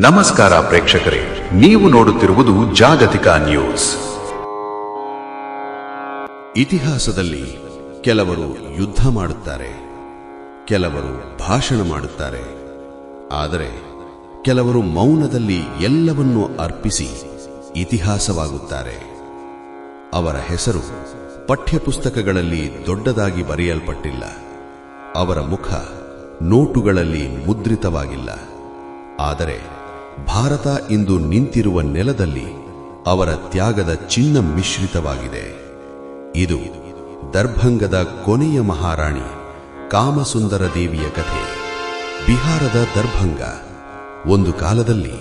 ನಮಸ್ಕಾರ ಪ್ರೇಕ್ಷಕರೇ, ನೀವು ನೋಡುತ್ತಿರುವುದು ಜಾಗತಿಕ ನ್ಯೂಸ್. ಇತಿಹಾಸದಲ್ಲಿ ಕೆಲವರು ಯುದ್ಧ ಮಾಡುತ್ತಾರೆ, ಕೆಲವರು ಭಾಷಣ ಮಾಡುತ್ತಾರೆ, ಆದರೆ ಕೆಲವರು ಮೌನದಲ್ಲಿ ಎಲ್ಲವನ್ನೂ ಅರ್ಪಿಸಿ ಇತಿಹಾಸವಾಗುತ್ತಾರೆ. ಅವರ ಹೆಸರು ಪಠ್ಯಪುಸ್ತಕಗಳಲ್ಲಿ ದೊಡ್ಡದಾಗಿ ಬರೆಯಲ್ಪಟ್ಟಿಲ್ಲ, ಅವರ ಮುಖ ನೋಟುಗಳಲ್ಲಿ ಮುದ್ರಿತವಾಗಿಲ್ಲ. ಆದರೆ ಭಾರತ ಇಂದು ನಿಂತಿರುವ ನೆಲದಲ್ಲಿ ಅವರ ತ್ಯಾಗದ ಚಿಹ್ನ ಮಿಶ್ರಿತವಾಗಿದೆ. ಇದು ದರ್ಭಂಗದ ಕೊನೆಯ ಮಹಾರಾಣಿ ಕಾಮಸುಂದರ ದೇವಿಯ ಕಥೆ. ಬಿಹಾರದ ದರ್ಭಂಗ ಒಂದು ಕಾಲದಲ್ಲಿ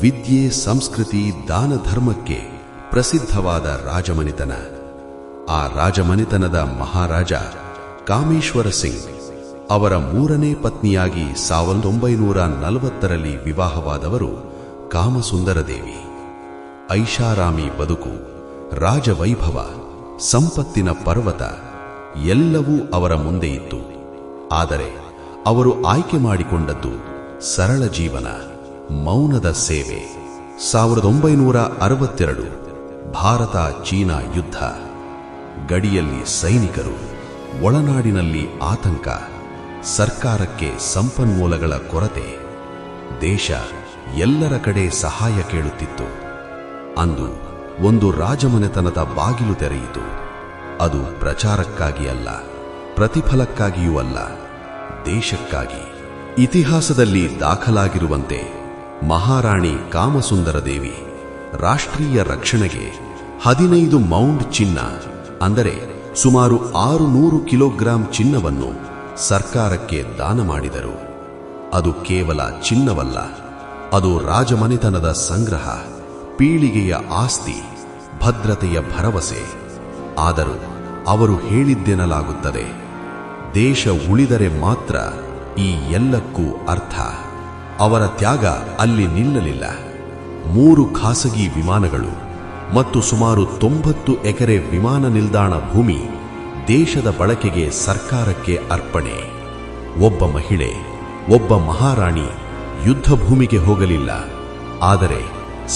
ವಿದ್ಯೆ, ಸಂಸ್ಕೃತಿ, ದಾನ ಧರ್ಮಕ್ಕೆ ಪ್ರಸಿದ್ಧವಾದ ರಾಜಮನೆತನ. ಆ ರಾಜಮನೆತನದ ಮಹಾರಾಜ ಕಾಮೇಶ್ವರ ಸಿಂಗ್ ಅವರ ಮೂರನೇ ಪತ್ನಿಯಾಗಿ 1940ರಲ್ಲಿ ವಿವಾಹವಾದವರು ಕಾಮಸುಂದರ ದೇವಿ. ಐಷಾರಾಮಿ ಬದುಕು, ರಾಜವೈಭವ, ಸಂಪತ್ತಿನ ಪರ್ವತ ಎಲ್ಲವೂ ಅವರ ಮುಂದೆ ಇತ್ತು. ಆದರೆ ಅವರು ಆಯ್ಕೆ ಮಾಡಿಕೊಂಡದ್ದು ಸರಳ ಜೀವನ, ಮೌನದ ಸೇವೆ. 1962 ಭಾರತ ಚೀನಾ ಯುದ್ಧ. ಗಡಿಯಲ್ಲಿ ಸೈನಿಕರು, ಒಳನಾಡಿನಲ್ಲಿ ಆತಂಕ, ಸರ್ಕಾರಕ್ಕೆ ಸಂಪನ್ಮೂಲಗಳ ಕೊರತೆ. ದೇಶ ಎಲ್ಲರ ಕಡೆ ಸಹಾಯ ಕೇಳುತ್ತಿತ್ತು. ಅಂದು ಒಂದು ರಾಜಮನೆತನದ ಬಾಗಿಲು ತೆರೆಯಿತು. ಅದು ಪ್ರಚಾರಕ್ಕಾಗಿ ಅಲ್ಲ, ಪ್ರತಿಫಲಕ್ಕಾಗಿಯೂ ಅಲ್ಲ, ದೇಶಕ್ಕಾಗಿ. ಇತಿಹಾಸದಲ್ಲಿ ದಾಖಲಾಗಿರುವಂತೆ ಮಹಾರಾಣಿ ಕಾಮಸುಂದರ ದೇವಿ ರಾಷ್ಟ್ರೀಯ ರಕ್ಷಣೆಗೆ 15 ಮೌಂಡ್ ಚಿನ್ನ, ಅಂದರೆ ಸುಮಾರು 600 ಕಿಲೋಗ್ರಾಂ ಚಿನ್ನವನ್ನು ಸರ್ಕಾರಕ್ಕೆ ದಾನ ಮಾಡಿದರು. ಅದು ಕೇವಲ ಚಿನ್ನವಲ್ಲ, ಅದು ರಾಜಮನೆತನದ ಸಂಗ್ರಹ, ಪೀಳಿಗೆಯ ಆಸ್ತಿ, ಭದ್ರತೆಯ ಭರವಸೆ. ಆದರೂ ಅವರು ಹೇಳಿದ್ದೆನ್ನಲಾಗುತ್ತದೆ, ದೇಶ ಉಳಿದರೆ ಮಾತ್ರ ಈ ಎಲ್ಲಕ್ಕೂ ಅರ್ಥ. ಅವರ ತ್ಯಾಗ ಅಲ್ಲಿ ನಿಲ್ಲಲಿಲ್ಲ. 3 ಖಾಸಗಿ ವಿಮಾನಗಳು ಮತ್ತು ಸುಮಾರು 90 ಎಕರೆ ವಿಮಾನ ನಿಲ್ದಾಣ ಭೂಮಿ ದೇಶದ ಬಳಕೆಗೆ ಸರ್ಕಾರಕ್ಕೆ ಅರ್ಪಣೆ. ಒಬ್ಬ ಮಹಿಳೆ, ಒಬ್ಬ ಮಹಾರಾಣಿ ಯುದ್ಧ ಭೂಮಿಗೆ ಹೋಗಲಿಲ್ಲ, ಆದರೆ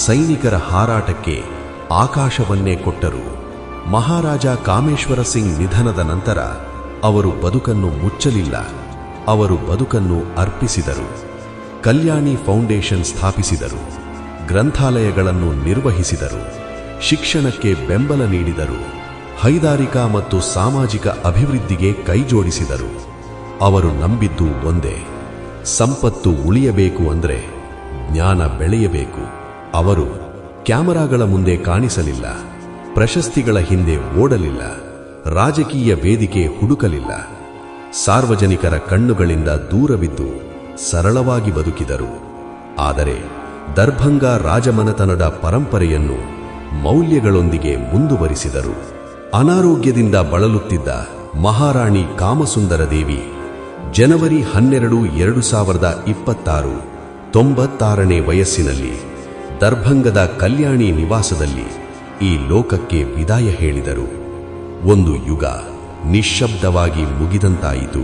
ಸೈನಿಕರ ಹಾರಾಟಕ್ಕೆ ಆಕಾಶವನ್ನೇ ಕೊಟ್ಟರು. ಮಹಾರಾಜ ಕಾಮೇಶ್ವರ ಸಿಂಗ್ ನಿಧನದ ನಂತರ ಅವರು ಬದುಕನ್ನು ಮುಚ್ಚಲಿಲ್ಲ, ಅವರು ಬದುಕನ್ನು ಅರ್ಪಿಸಿದರು. ಕಲ್ಯಾಣಿ ಫೌಂಡೇಶನ್ ಸ್ಥಾಪಿಸಿದರು, ಗ್ರಂಥಾಲಯಗಳನ್ನು ನಿರ್ವಹಿಸಿದರು, ಶಿಕ್ಷಣಕ್ಕೆ ಬೆಂಬಲ ನೀಡಿದರು, ಹೈದಾರಿಕಾ ಮತ್ತು ಸಾಮಾಜಿಕ ಅಭಿವೃದ್ಧಿಗೆ ಕೈಜೋಡಿಸಿದರು. ಅವರು ನಂಬಿದ್ದು ಒಂದೇ, ಸಂಪತ್ತು ಉಳಿಯಬೇಕು ಅಂದರೆ ಜ್ಞಾನ ಬೆಳೆಯಬೇಕು. ಅವರು ಕ್ಯಾಮರಾಗಳ ಮುಂದೆ ಕಾಣಿಸಲಿಲ್ಲ, ಪ್ರಶಸ್ತಿಗಳ ಹಿಂದೆ ಓಡಲಿಲ್ಲ, ರಾಜಕೀಯ ವೇದಿಕೆ ಹುಡುಕಲಿಲ್ಲ. ಸಾರ್ವಜನಿಕರ ಕಣ್ಣುಗಳಿಂದ ದೂರವಿದ್ದು ಸರಳವಾಗಿ ಬದುಕಿದರು. ಆದರೆ ದರ್ಭಂಗ ರಾಜಮನೆತನದ ಪರಂಪರೆಯನ್ನು ಮೌಲ್ಯಗಳೊಂದಿಗೆ ಮುಂದುವರಿಸಿದರು. ಅನಾರೋಗ್ಯದಿಂದ ಬಳಲುತ್ತಿದ್ದ ಮಹಾರಾಣಿ ಕಾಮಸುಂದರ ದೇವಿ ಜನವರಿ 12, 2026 96ನೇ ವಯಸ್ಸಿನಲ್ಲಿ ದರ್ಭಂಗದ ಕಲ್ಯಾಣಿ ನಿವಾಸದಲ್ಲಿ ಈ ಲೋಕಕ್ಕೆ ವಿದಾಯ ಹೇಳಿದರು. ಒಂದು ಯುಗ ನಿಶ್ಶಬ್ದವಾಗಿ ಮುಗಿದಂತಾಯಿತು.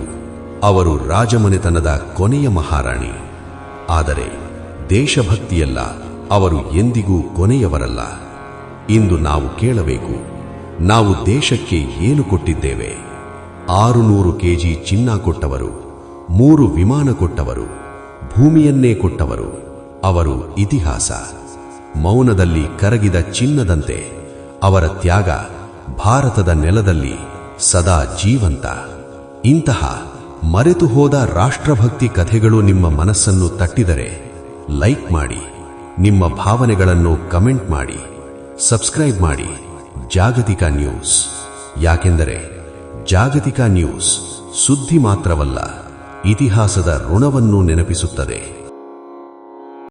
ಅವರು ರಾಜಮನೆತನದ ಕೊನೆಯ ಮಹಾರಾಣಿ. ಆದರೆ ದೇಶಭಕ್ತಿಯಲ್ಲ, ಅವರು ಎಂದಿಗೂ ಕೊನೆಯವರಲ್ಲ. ಇಂದು ನಾವು ಕೇಳಬೇಕು, ನಾವು ದೇಶಕ್ಕೆ ಏನು ಕೊಟ್ಟಿದ್ದೇವೆ? 600 ಕೆಜಿ ಚಿನ್ನ ಕೊಟ್ಟವರು, 3 ವಿಮಾನ ಕೊಟ್ಟವರು, ಭೂಮಿಯನ್ನೇ ಕೊಟ್ಟವರು. ಅವರು ಇತಿಹಾಸ. ಮೌನದಲ್ಲಿ ಕರಗಿದ ಚಿನ್ನದಂತೆ ಅವರ ತ್ಯಾಗ ಭಾರತದ ನೆಲದಲ್ಲಿ ಸದಾ ಜೀವಂತ. ಇಂತಹ ಮರೆತು ಹೋದ ರಾಷ್ಟ್ರಭಕ್ತಿ ಕಥೆಗಳು ನಿಮ್ಮ ಮನಸ್ಸನ್ನು ತಟ್ಟಿದರೆ ಲೈಕ್ ಮಾಡಿ, ನಿಮ್ಮ ಭಾವನೆಗಳನ್ನು ಕಮೆಂಟ್ ಮಾಡಿ, ಸಬ್ಸ್ಕ್ರೈಬ್ ಮಾಡಿ ಜಾಗತಿಕ ನ್ಯೂಸ್. ಯಾಕೆಂದರೆ ಜಾಗತಿಕ ನ್ಯೂಸ್ ಸುದ್ದಿ ಮಾತ್ರವಲ್ಲ, ಇತಿಹಾಸದ ಋಣವನ್ನು ನೆನಪಿಸುತ್ತದೆ.